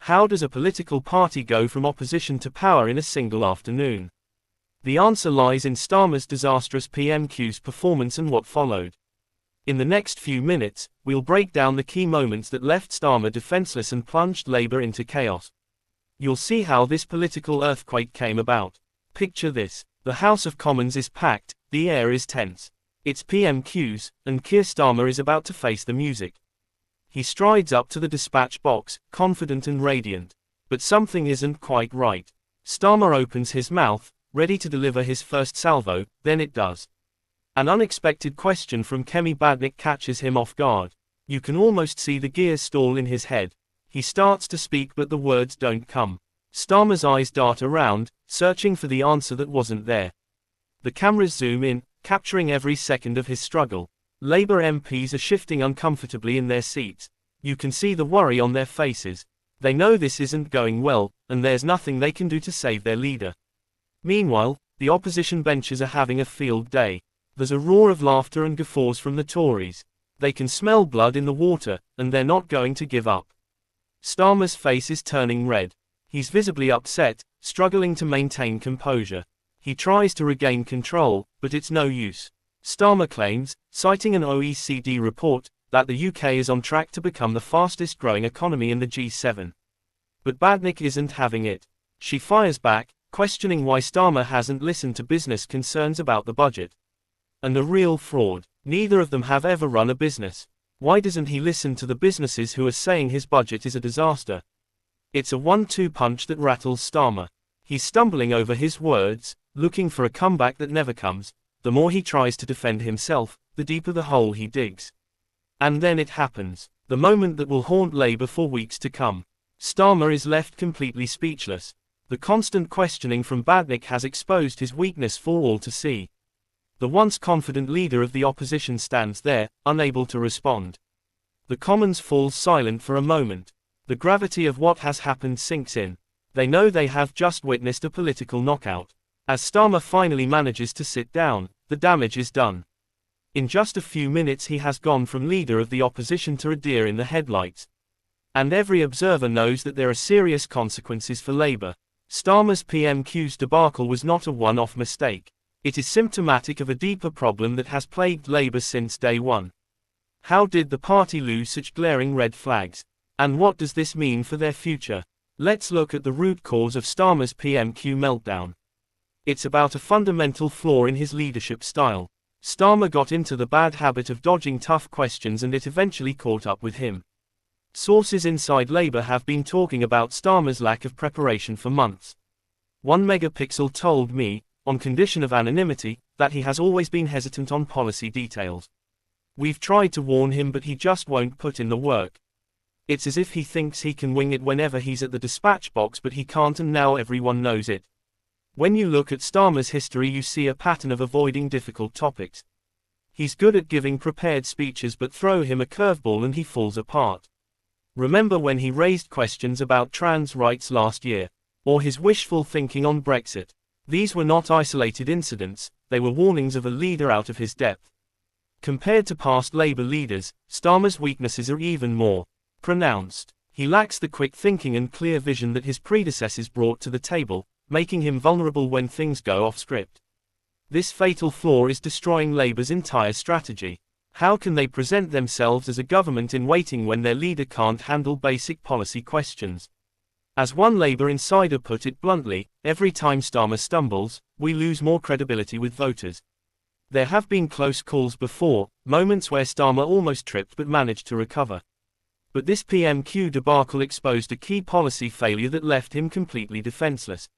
How does a political party go from opposition to power in a single afternoon? The answer lies in Starmer's disastrous PMQ's performance and what followed. In the next few minutes, we'll break down the key moments that left Starmer defenseless and plunged Labour into chaos. You'll see how this political earthquake came about. Picture this: the House of Commons is packed, the air is tense. It's PMQs, and Keir Starmer is about to face the music. He strides up to the dispatch box, confident and radiant. But something isn't quite right. Starmer opens his mouth, ready to deliver his first salvo, then it does. An unexpected question from Kemi Badnick catches him off guard. You can almost see the gears stall in his head. He starts to speak but the words don't come. Starmer's eyes dart around, searching for the answer that wasn't there. The cameras zoom in, capturing every second of his struggle. Labour MPs are shifting uncomfortably in their seats. You can see the worry on their faces. They know this isn't going well, and there's nothing they can do to save their leader. Meanwhile, the opposition benches are having a field day. There's a roar of laughter and guffaws from the Tories. They can smell blood in the water, and they're not going to give up. Starmer's face is turning red. He's visibly upset, struggling to maintain composure. He tries to regain control, but it's no use. Starmer claims, citing an OECD report, that the UK is on track to become the fastest growing economy in the G7. But Badnick isn't having it. She fires back, questioning why Starmer hasn't listened to business concerns about the budget. And a real fraud. Neither of them have ever run a business. Why doesn't he listen to the businesses who are saying his budget is a disaster? It's a 1-2 punch that rattles Starmer. He's stumbling over his words, looking for a comeback that never comes. The more he tries to defend himself, the deeper the hole he digs. And then it happens. The moment that will haunt Labour for weeks to come. Starmer is left completely speechless. The constant questioning from Badnick has exposed his weakness for all to see. The once confident leader of the opposition stands there, unable to respond. The Commons falls silent for a moment. The gravity of what has happened sinks in. They know they have just witnessed a political knockout. As Starmer finally manages to sit down, the damage is done. In just a few minutes he has gone from leader of the opposition to a deer in the headlights. And every observer knows that there are serious consequences for Labour. Starmer's PMQ's debacle was not a one-off mistake. It is symptomatic of a deeper problem that has plagued Labour since day one. How did the party lose such glaring red flags? And what does this mean for their future? Let's look at the root cause of Starmer's PMQ meltdown. It's about a fundamental flaw in his leadership style. Starmer got into the bad habit of dodging tough questions and it eventually caught up with him. Sources inside Labour have been talking about Starmer's lack of preparation for months. 1 megapixel told me, on condition of anonymity, that he has always been hesitant on policy details. We've tried to warn him but he just won't put in the work. It's as if he thinks he can wing it whenever he's at the dispatch box but he can't, and now everyone knows it. When you look at Starmer's history you see a pattern of avoiding difficult topics. He's good at giving prepared speeches but throw him a curveball and he falls apart. Remember when he raised questions about trans rights last year? Or his wishful thinking on Brexit? These were not isolated incidents, they were warnings of a leader out of his depth. Compared to past Labour leaders, Starmer's weaknesses are even more pronounced. He lacks the quick thinking and clear vision that his predecessors brought to the table, making him vulnerable when things go off script. This fatal flaw is destroying Labour's entire strategy. How can they present themselves as a government in waiting when their leader can't handle basic policy questions? As one Labour insider put it bluntly, every time Starmer stumbles, we lose more credibility with voters. There have been close calls before, moments where Starmer almost tripped but managed to recover. But this PMQ debacle exposed a key policy failure that left him completely defenseless.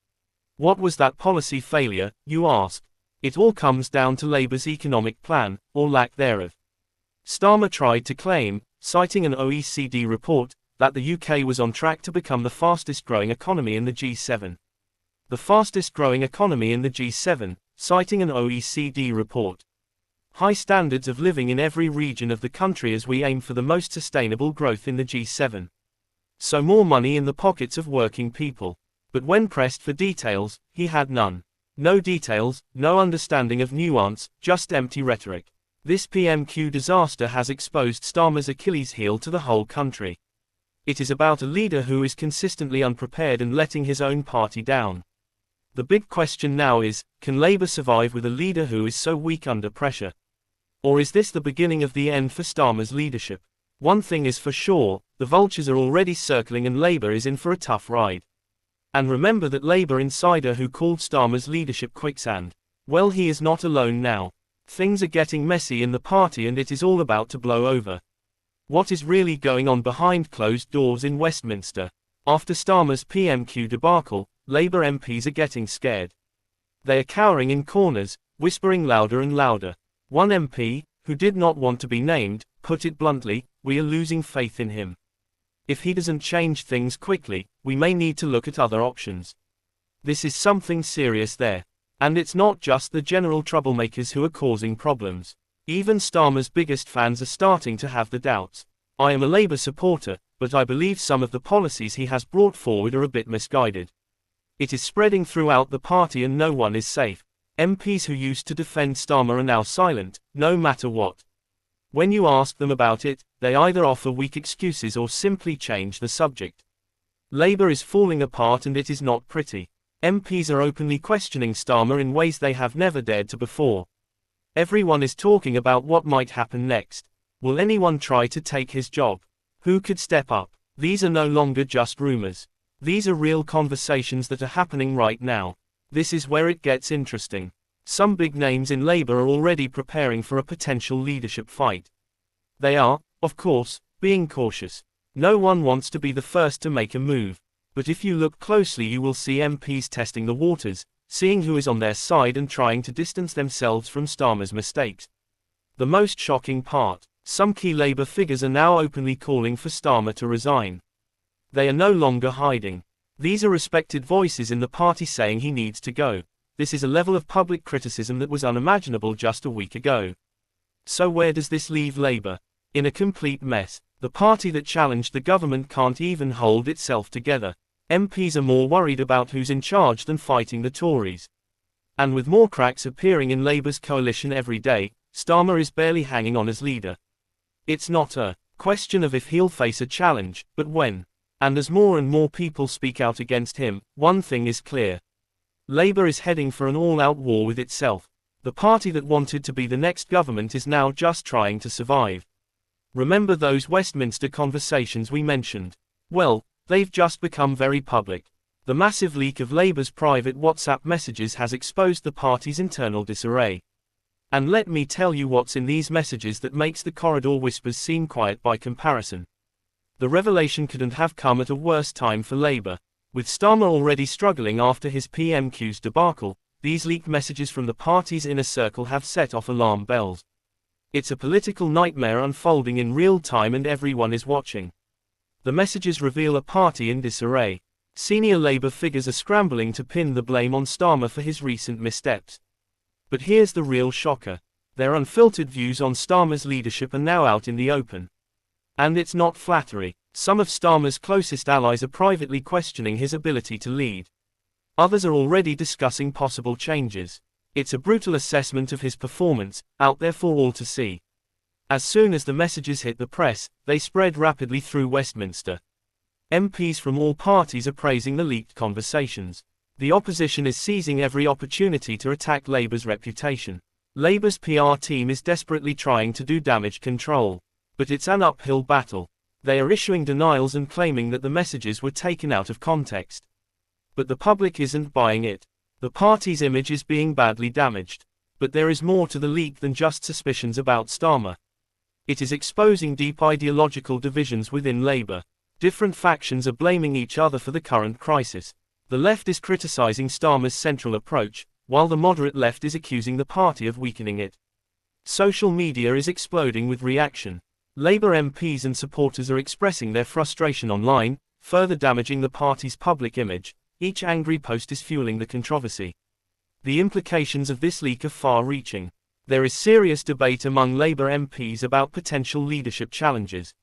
What was that policy failure, you ask? It all comes down to Labour's economic plan, or lack thereof. Starmer tried to claim, citing an OECD report, that the UK was on track to become the fastest growing economy in the G7. The fastest growing economy in the G7, citing an OECD report. High standards of living in every region of the country as we aim for the most sustainable growth in the G7. So more money in the pockets of working people. But when pressed for details, he had none. No details, no understanding of nuance, just empty rhetoric. This PMQ disaster has exposed Starmer's Achilles heel to the whole country. It is about a leader who is consistently unprepared and letting his own party down. The big question now is, can Labour survive with a leader who is so weak under pressure? Or is this the beginning of the end for Starmer's leadership? One thing is for sure, the vultures are already circling and Labour is in for a tough ride. And remember that Labour insider who called Starmer's leadership quicksand. Well, he is not alone now. Things are getting messy in the party and it is all about to blow over. What is really going on behind closed doors in Westminster? After Starmer's PMQ debacle, Labour MPs are getting scared. They are cowering in corners, whispering louder and louder. One MP, who did not want to be named, put it bluntly, "We are losing faith in him. If he doesn't change things quickly, we may need to look at other options." This is something serious there. And it's not just the general troublemakers who are causing problems. Even Starmer's biggest fans are starting to have the doubts. I am a Labour supporter, but I believe some of the policies he has brought forward are a bit misguided. It is spreading throughout the party and no one is safe. MPs who used to defend Starmer are now silent, no matter what. When you ask them about it, they either offer weak excuses or simply change the subject. Labour is falling apart and it is not pretty. MPs are openly questioning Starmer in ways they have never dared to before. Everyone is talking about what might happen next. Will anyone try to take his job? Who could step up? These are no longer just rumors. These are real conversations that are happening right now. This is where it gets interesting. Some big names in Labour are already preparing for a potential leadership fight. They are, of course, being cautious. No one wants to be the first to make a move. But if you look closely you will see MPs testing the waters, seeing who is on their side and trying to distance themselves from Starmer's mistakes. The most shocking part, some key Labour figures are now openly calling for Starmer to resign. They are no longer hiding. These are respected voices in the party saying he needs to go. This is a level of public criticism that was unimaginable just a week ago. So where does this leave Labour? In a complete mess. The party that challenged the government can't even hold itself together. MPs are more worried about who's in charge than fighting the Tories. And with more cracks appearing in Labour's coalition every day, Starmer is barely hanging on as leader. It's not a question of if he'll face a challenge, but when. And as more and more people speak out against him, one thing is clear. Labour is heading for an all-out war with itself. The party that wanted to be the next government is now just trying to survive. Remember those Westminster conversations we mentioned? Well, they've just become very public. The massive leak of Labour's private WhatsApp messages has exposed the party's internal disarray. And let me tell you what's in these messages that makes the corridor whispers seem quiet by comparison. The revelation couldn't have come at a worse time for Labour. With Starmer already struggling after his PMQ's debacle, these leaked messages from the party's inner circle have set off alarm bells. It's a political nightmare unfolding in real time and everyone is watching. The messages reveal a party in disarray. Senior Labour figures are scrambling to pin the blame on Starmer for his recent missteps. But here's the real shocker. Their unfiltered views on Starmer's leadership are now out in the open. And it's not flattery. Some of Starmer's closest allies are privately questioning his ability to lead. Others are already discussing possible changes. It's a brutal assessment of his performance, out there for all to see. As soon as the messages hit the press, they spread rapidly through Westminster. MPs from all parties are praising the leaked conversations. The opposition is seizing every opportunity to attack Labour's reputation. Labour's PR team is desperately trying to do damage control. But it's an uphill battle. They are issuing denials and claiming that the messages were taken out of context. But the public isn't buying it. The party's image is being badly damaged. But there is more to the leak than just suspicions about Starmer. It is exposing deep ideological divisions within Labour. Different factions are blaming each other for the current crisis. The left is criticising Starmer's central approach, while the moderate left is accusing the party of weakening it. Social media is exploding with reaction. Labour MPs and supporters are expressing their frustration online, further damaging the party's public image. Each angry post is fueling the controversy. The implications of this leak are far-reaching. There is serious debate among Labour MPs about potential leadership challenges.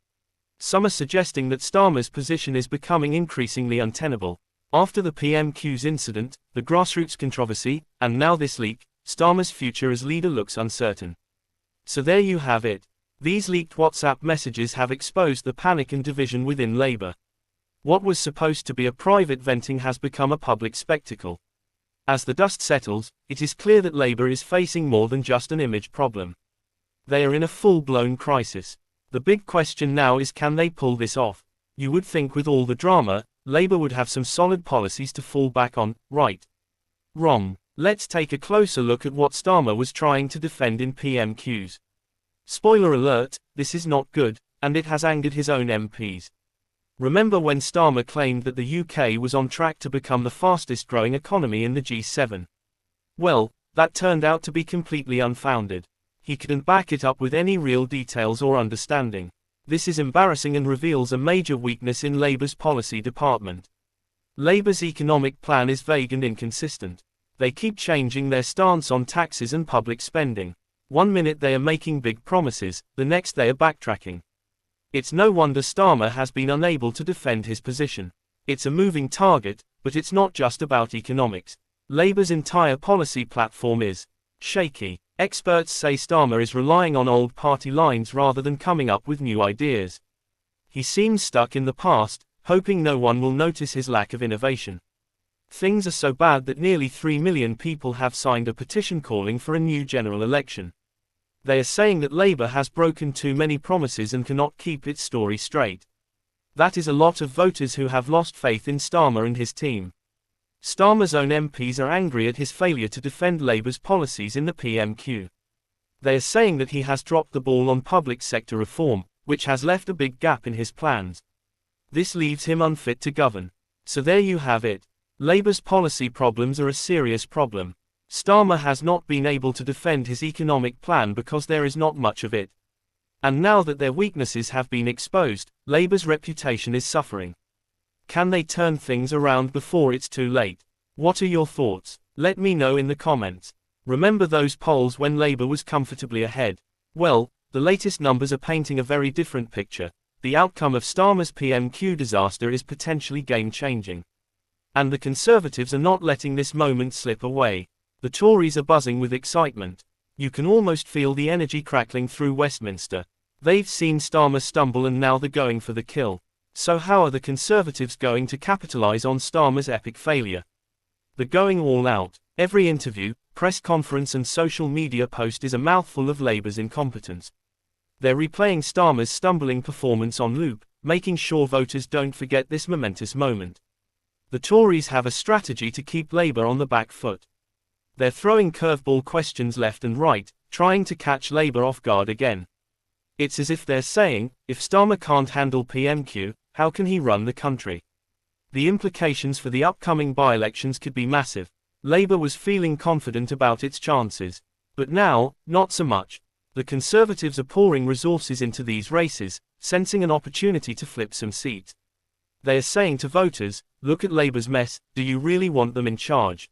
Some are suggesting that Starmer's position is becoming increasingly untenable. After the PMQ's incident, the grassroots controversy, and now this leak, Starmer's future as leader looks uncertain. So there you have it. These leaked WhatsApp messages have exposed the panic and division within Labour. What was supposed to be a private venting has become a public spectacle. As the dust settles, it is clear that Labour is facing more than just an image problem. They are in a full-blown crisis. The big question now is, can they pull this off? You would think with all the drama, Labour would have some solid policies to fall back on, right? Wrong. Let's take a closer look at what Starmer was trying to defend in PMQs. Spoiler alert, this is not good, and it has angered his own MPs. Remember when Starmer claimed that the UK was on track to become the fastest growing economy in the G7? Well, that turned out to be completely unfounded. He couldn't back it up with any real details or understanding. This is embarrassing and reveals a major weakness in Labour's policy department. Labour's economic plan is vague and inconsistent. They keep changing their stance on taxes and public spending. One minute they are making big promises, the next they are backtracking. It's no wonder Starmer has been unable to defend his position. It's a moving target, but it's not just about economics. Labour's entire policy platform is shaky. Experts say Starmer is relying on old party lines rather than coming up with new ideas. He seems stuck in the past, hoping no one will notice his lack of innovation. Things are so bad that nearly 3 million people have signed a petition calling for a new general election. They are saying that Labour has broken too many promises and cannot keep its story straight. That is a lot of voters who have lost faith in Starmer and his team. Starmer's own MPs are angry at his failure to defend Labour's policies in the PMQ. They are saying that he has dropped the ball on public sector reform, which has left a big gap in his plans. This leaves him unfit to govern. So there you have it. Labour's policy problems are a serious problem. Starmer has not been able to defend his economic plan because there is not much of it. And now that their weaknesses have been exposed, Labour's reputation is suffering. Can they turn things around before it's too late? What are your thoughts? Let me know in the comments. Remember those polls when Labour was comfortably ahead? Well, the latest numbers are painting a very different picture. The outcome of Starmer's PMQ disaster is potentially game-changing. And the Conservatives are not letting this moment slip away. The Tories are buzzing with excitement. You can almost feel the energy crackling through Westminster. They've seen Starmer stumble and now they're going for the kill. So how are the Conservatives going to capitalise on Starmer's epic failure? They're going all out. Every interview, press conference and social media post is a mouthful of Labour's incompetence. They're replaying Starmer's stumbling performance on loop, making sure voters don't forget this momentous moment. The Tories have a strategy to keep Labour on the back foot. They're throwing curveball questions left and right, trying to catch Labour off guard again. It's as if they're saying, if Starmer can't handle PMQ, how can he run the country? The implications for the upcoming by-elections could be massive. Labour was feeling confident about its chances. But now, not so much. The Conservatives are pouring resources into these races, sensing an opportunity to flip some seats. They are saying to voters, look at Labour's mess, do you really want them in charge?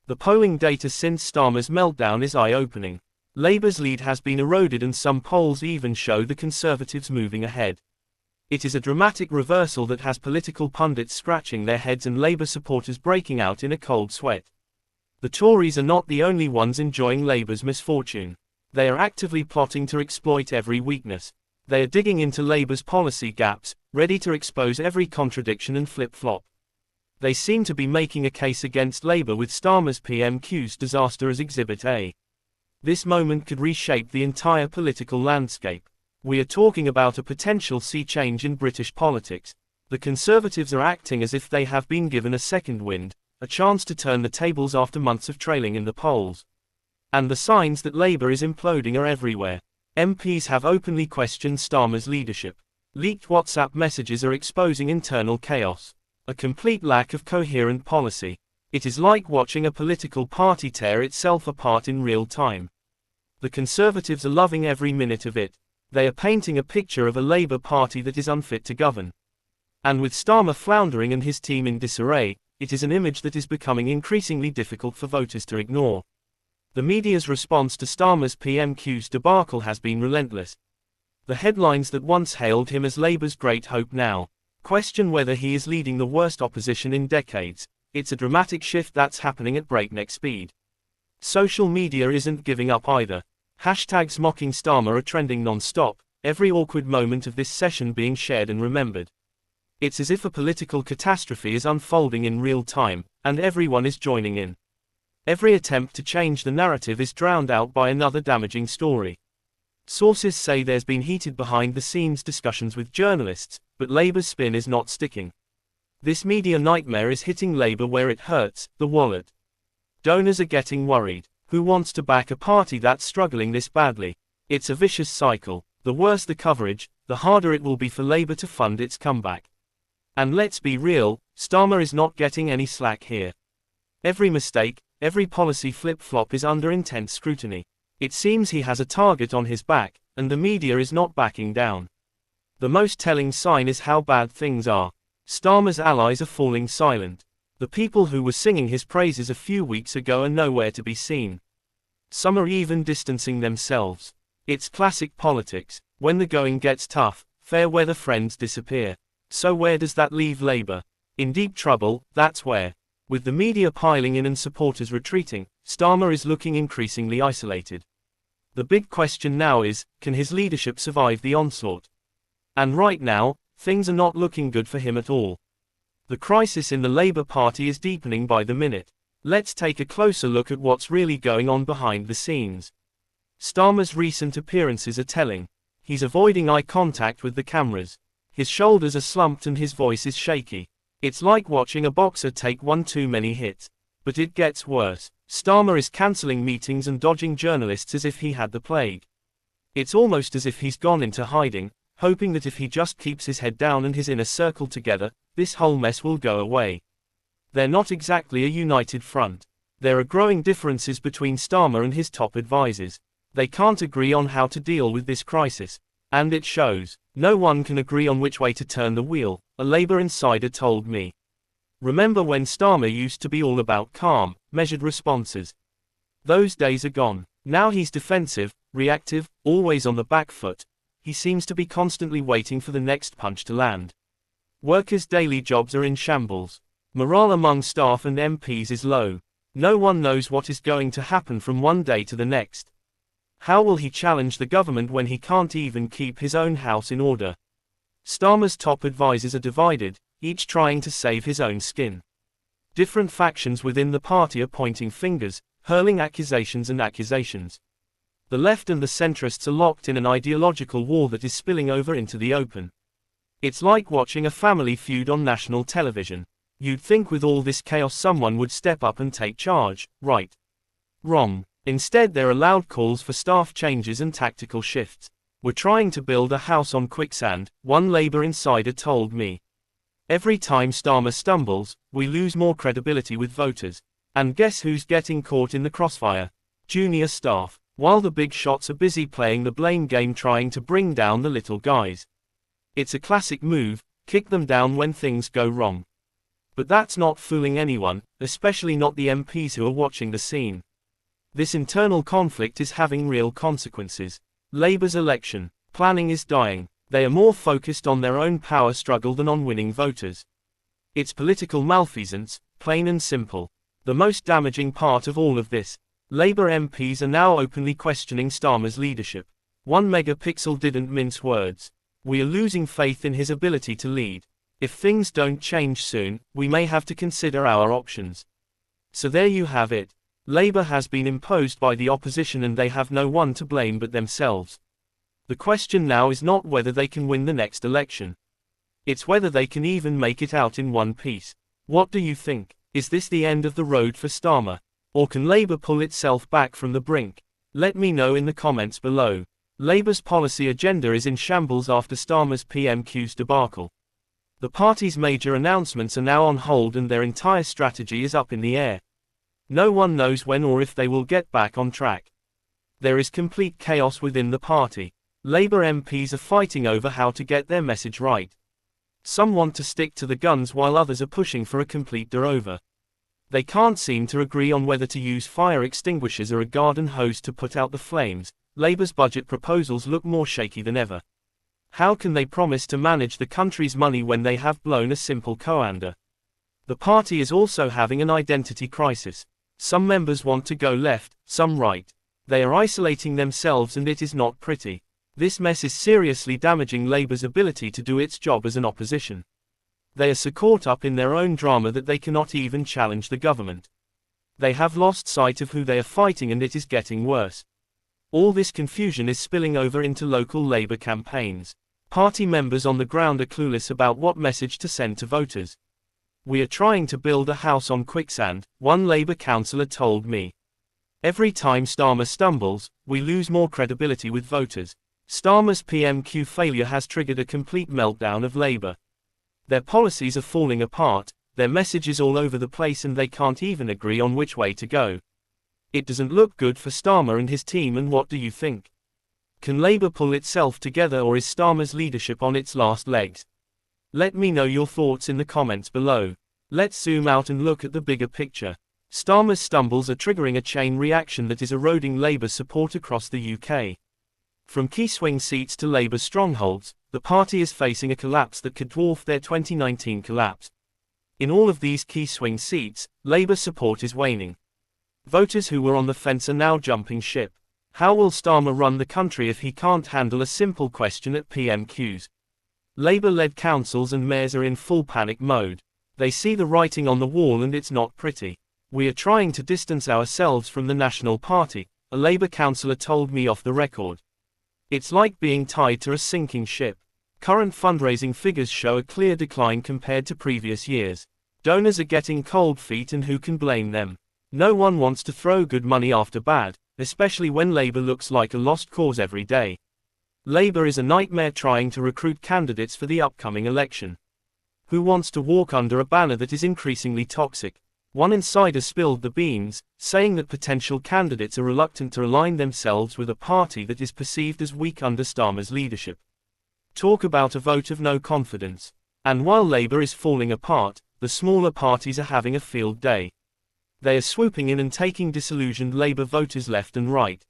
The polling data since Starmer's meltdown is eye-opening. Labour's lead has been eroded and some polls even show the Conservatives moving ahead. It is a dramatic reversal that has political pundits scratching their heads and Labour supporters breaking out in a cold sweat. The Tories are not the only ones enjoying Labour's misfortune. They are actively plotting to exploit every weakness. They are digging into Labour's policy gaps, ready to expose every contradiction and flip-flop. They seem to be making a case against Labour with Starmer's PMQ's disaster as Exhibit A. This moment could reshape the entire political landscape. We are talking about a potential sea change in British politics. The Conservatives are acting as if they have been given a second wind, a chance to turn the tables after months of trailing in the polls. And the signs that Labour is imploding are everywhere. MPs have openly questioned Starmer's leadership. Leaked WhatsApp messages are exposing internal chaos. A complete lack of coherent policy. It is like watching a political party tear itself apart in real time. The Conservatives are loving every minute of it. They are painting a picture of a Labour Party that is unfit to govern. And with Starmer floundering and his team in disarray, it is an image that is becoming increasingly difficult for voters to ignore. The media's response to Starmer's PMQ's debacle has been relentless. The headlines that once hailed him as Labour's great hope now question whether he is leading the worst opposition in decades. It's a dramatic shift that's happening at breakneck speed. Social media isn't giving up either. Hashtags mocking Starmer are trending non-stop, every awkward moment of this session being shared and remembered. It's as if a political catastrophe is unfolding in real time, and everyone is joining in. Every attempt to change the narrative is drowned out by another damaging story. Sources say there's been heated behind-the-scenes discussions with journalists, but Labour's spin is not sticking. This media nightmare is hitting Labour where it hurts, the wallet. Donors are getting worried. Who wants to back a party that's struggling this badly? It's a vicious cycle. The worse the coverage, the harder it will be for Labour to fund its comeback. And let's be real, Starmer is not getting any slack here. Every mistake, every policy flip-flop is under intense scrutiny. It seems he has a target on his back, and the media is not backing down. The most telling sign is how bad things are. Starmer's allies are falling silent. The people who were singing his praises a few weeks ago are nowhere to be seen. Some are even distancing themselves. It's classic politics. When the going gets tough, fair weather friends disappear. So where does that leave Labour? In deep trouble, that's where. With the media piling in and supporters retreating, Starmer is looking increasingly isolated. The big question now is, can his leadership survive the onslaught? And right now, things are not looking good for him at all. The crisis in the Labour Party is deepening by the minute. Let's take a closer look at what's really going on behind the scenes. Starmer's recent appearances are telling. He's avoiding eye contact with the cameras. His shoulders are slumped and his voice is shaky. It's like watching a boxer take one too many hits. But it gets worse. Starmer is cancelling meetings and dodging journalists as if he had the plague. It's almost as if he's gone into hiding, hoping that if he just keeps his head down and his inner circle together, this whole mess will go away. They're not exactly a united front. There are growing differences between Starmer and his top advisors. They can't agree on how to deal with this crisis. And it shows. No one can agree on which way to turn the wheel, a Labour insider told me. Remember when Starmer used to be all about calm, measured responses? Those days are gone. Now he's defensive, reactive, always on the back foot. He seems to be constantly waiting for the next punch to land. Workers' daily jobs are in shambles. Morale among staff and MPs is low. No one knows what is going to happen from one day to the next. How will he challenge the government when he can't even keep his own house in order? Starmer's top advisors are divided, each trying to save his own skin. Different factions within the party are pointing fingers, hurling accusations and accusations. The left and the centrists are locked in an ideological war that is spilling over into the open. It's like watching a family feud on national television. You'd think with all this chaos someone would step up and take charge, right? Wrong. Instead there are loud calls for staff changes and tactical shifts. We're trying to build a house on quicksand, one Labour insider told me. Every time Starmer stumbles, we lose more credibility with voters. And guess who's getting caught in the crossfire? Junior staff. While the big shots are busy playing the blame game trying to bring down the little guys. It's a classic move, kick them down when things go wrong. But that's not fooling anyone, especially not the MPs who are watching the scene. This internal conflict is having real consequences. Labour's election planning is dying. They are more focused on their own power struggle than on winning voters. It's political malfeasance, plain and simple. The most damaging part of all of this. Labour MPs are now openly questioning Starmer's leadership. One megapixel didn't mince words. We are losing faith in his ability to lead. If things don't change soon, we may have to consider our options. So there you have it. Labour has been imposed by the opposition and they have no one to blame but themselves. The question now is not whether they can win the next election. It's whether they can even make it out in one piece. What do you think? Is this the end of the road for Starmer? Or can Labour pull itself back from the brink? Let me know in the comments below. Labour's policy agenda is in shambles after Starmer's PMQ's debacle. The party's major announcements are now on hold and their entire strategy is up in the air. No one knows when or if they will get back on track. There is complete chaos within the party. Labour MPs are fighting over how to get their message right. Some want to stick to the guns while others are pushing for a complete do-over. They can't seem to agree on whether to use fire extinguishers or a garden hose to put out the flames. Labour's budget proposals look more shaky than ever. How can they promise to manage the country's money when they have blown a simple colander? The party is also having an identity crisis. Some members want to go left, some right. They are isolating themselves and it is not pretty. This mess is seriously damaging Labour's ability to do its job as an opposition. They are so caught up in their own drama that they cannot even challenge the government. They have lost sight of who they are fighting and it is getting worse. All this confusion is spilling over into local Labour campaigns. Party members on the ground are clueless about what message to send to voters. "We are trying to build a house on quicksand," one Labour councillor told me. "Every time Starmer stumbles, we lose more credibility with voters." Starmer's PMQ failure has triggered a complete meltdown of Labour. Their policies are falling apart, their message is all over the place and they can't even agree on which way to go. It doesn't look good for Starmer and his team, and what do you think? Can Labour pull itself together, or is Starmer's leadership on its last legs? Let me know your thoughts in the comments below. Let's zoom out and look at the bigger picture. Starmer's stumbles are triggering a chain reaction that is eroding Labour support across the UK. From key swing seats to Labour strongholds, the party is facing a collapse that could dwarf their 2019 collapse. In all of these key swing seats, Labour support is waning. Voters who were on the fence are now jumping ship. How will Starmer run the country if he can't handle a simple question at PMQs? Labour-led councils and mayors are in full panic mode. They see the writing on the wall and it's not pretty. "We are trying to distance ourselves from the National Party," a Labour councillor told me off the record. "It's like being tied to a sinking ship. Current fundraising figures show a clear decline compared to previous years. Donors are getting cold feet, and who can blame them? No one wants to throw good money after bad, especially when Labour looks like a lost cause every day. Labour is a nightmare trying to recruit candidates for the upcoming election. Who wants to walk under a banner that is increasingly toxic?" One insider spilled the beans, saying that potential candidates are reluctant to align themselves with a party that is perceived as weak under Starmer's leadership. Talk about a vote of no confidence. And while Labour is falling apart, the smaller parties are having a field day. They are swooping in and taking disillusioned Labour voters left and right.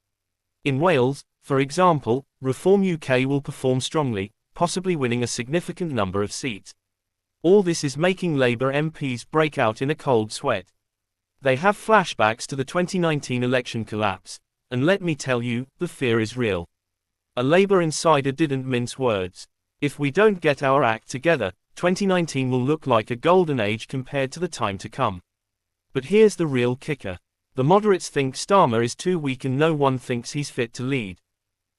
In Wales, for example, Reform UK will perform strongly, possibly winning a significant number of seats. All this is making Labour MPs break out in a cold sweat. They have flashbacks to the 2019 election collapse, and let me tell you, the fear is real. A Labour insider didn't mince words. "If we don't get our act together, 2019 will look like a golden age compared to the time to come." But here's the real kicker. The moderates think Starmer is too weak and no one thinks he's fit to lead.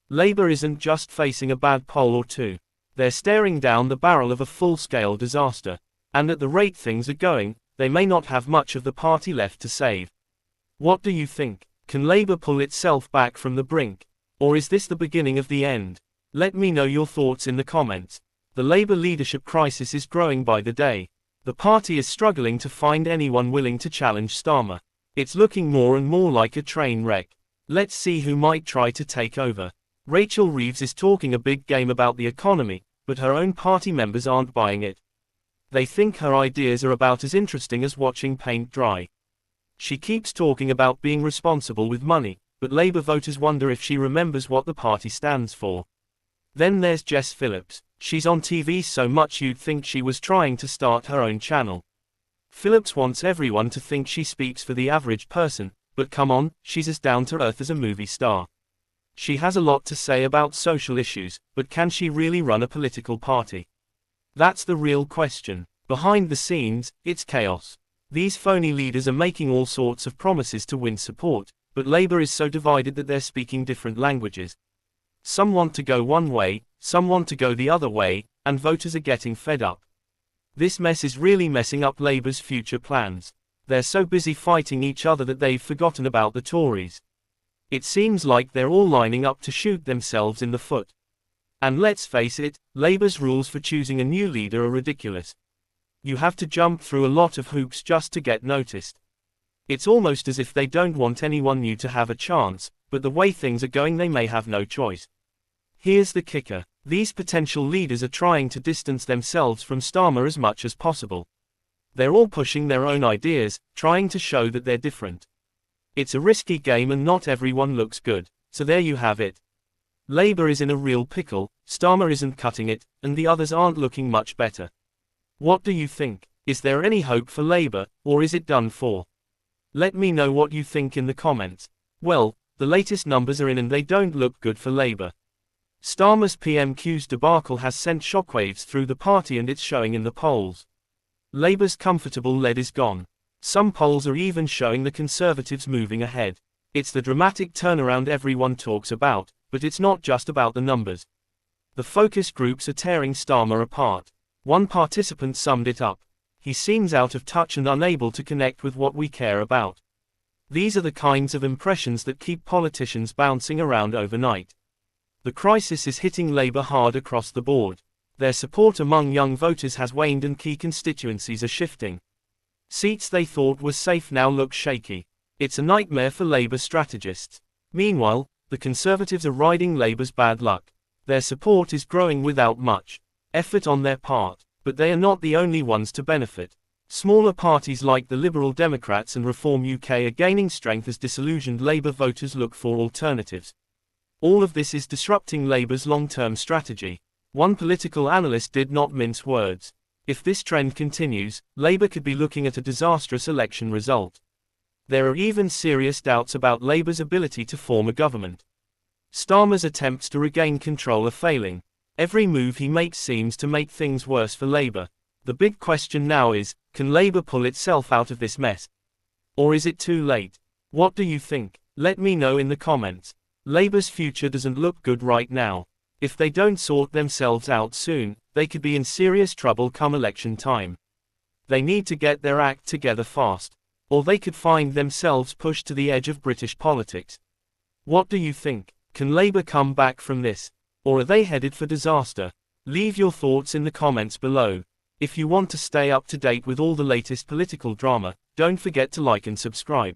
Labour isn't just facing a bad poll or two. They're staring down the barrel of a full-scale disaster. And at the rate things are going, they may not have much of the party left to save. What do you think? Can Labour pull itself back from the brink? Or is this the beginning of the end? Let me know your thoughts in the comments. The Labour leadership crisis is growing by the day. The party is struggling to find anyone willing to challenge Starmer. It's looking more and more like a train wreck. Let's see who might try to take over. Rachel Reeves is talking a big game about the economy, but her own party members aren't buying it. They think her ideas are about as interesting as watching paint dry. She keeps talking about being responsible with money, but Labour voters wonder if she remembers what the party stands for. Then there's Jess Phillips. She's on TV so much you'd think she was trying to start her own channel. Phillips wants everyone to think she speaks for the average person, but come on, she's as down to earth as a movie star. She has a lot to say about social issues, but can she really run a political party? That's the real question. Behind the scenes, it's chaos. These phony leaders are making all sorts of promises to win support, but Labour is so divided that they're speaking different languages. Some want to go one way, some want to go the other way, and voters are getting fed up. This mess is really messing up Labour's future plans. They're so busy fighting each other that they've forgotten about the Tories. It seems like they're all lining up to shoot themselves in the foot. And let's face it, Labour's rules for choosing a new leader are ridiculous. You have to jump through a lot of hoops just to get noticed. It's almost as if they don't want anyone new to have a chance, but the way things are going they may have no choice. Here's the kicker. These potential leaders are trying to distance themselves from Starmer as much as possible. They're all pushing their own ideas, trying to show that they're different. It's a risky game and not everyone looks good, so there you have it. Labour is in a real pickle, Starmer isn't cutting it, and the others aren't looking much better. What do you think? Is there any hope for Labour, or is it done for? Let me know what you think in the comments. Well, The latest numbers are in and they don't look good for Labour. Starmer's PMQ's debacle has sent shockwaves through the party and it's showing in the polls. Labour's comfortable lead is gone. Some polls are even showing the Conservatives moving ahead. It's the dramatic turnaround everyone talks about, but it's not just about the numbers. The focus groups are tearing Starmer apart. One participant summed it up. He seems out of touch and unable to connect with what we care about. These are the kinds of impressions that keep politicians bouncing around overnight. The crisis is hitting Labour hard across the board. Their support among young voters has waned and key constituencies are shifting. Seats they thought were safe now look shaky. It's a nightmare for Labour strategists. Meanwhile, the Conservatives are riding Labour's bad luck. Their support is growing without much effort on their part, but they are not the only ones to benefit. Smaller parties like the Liberal Democrats and Reform UK are gaining strength as disillusioned Labour voters look for alternatives. All of this is disrupting Labour's long-term strategy. One political analyst did not mince words. If this trend continues, Labour could be looking at a disastrous election result. There are even serious doubts about Labour's ability to form a government. Starmer's attempts to regain control are failing. Every move he makes seems to make things worse for Labour. The big question now is, can Labour pull itself out of this mess? Or is it too late? What do you think? Let me know in the comments. Labour's future doesn't look good right now. If they don't sort themselves out soon, they could be in serious trouble come election time. They need to get their act together fast, or they could find themselves pushed to the edge of British politics. What do you think? Can Labour come back from this? Or are they headed for disaster? Leave your thoughts in the comments below. If you want to stay up to date with all the latest political drama, don't forget to like and subscribe.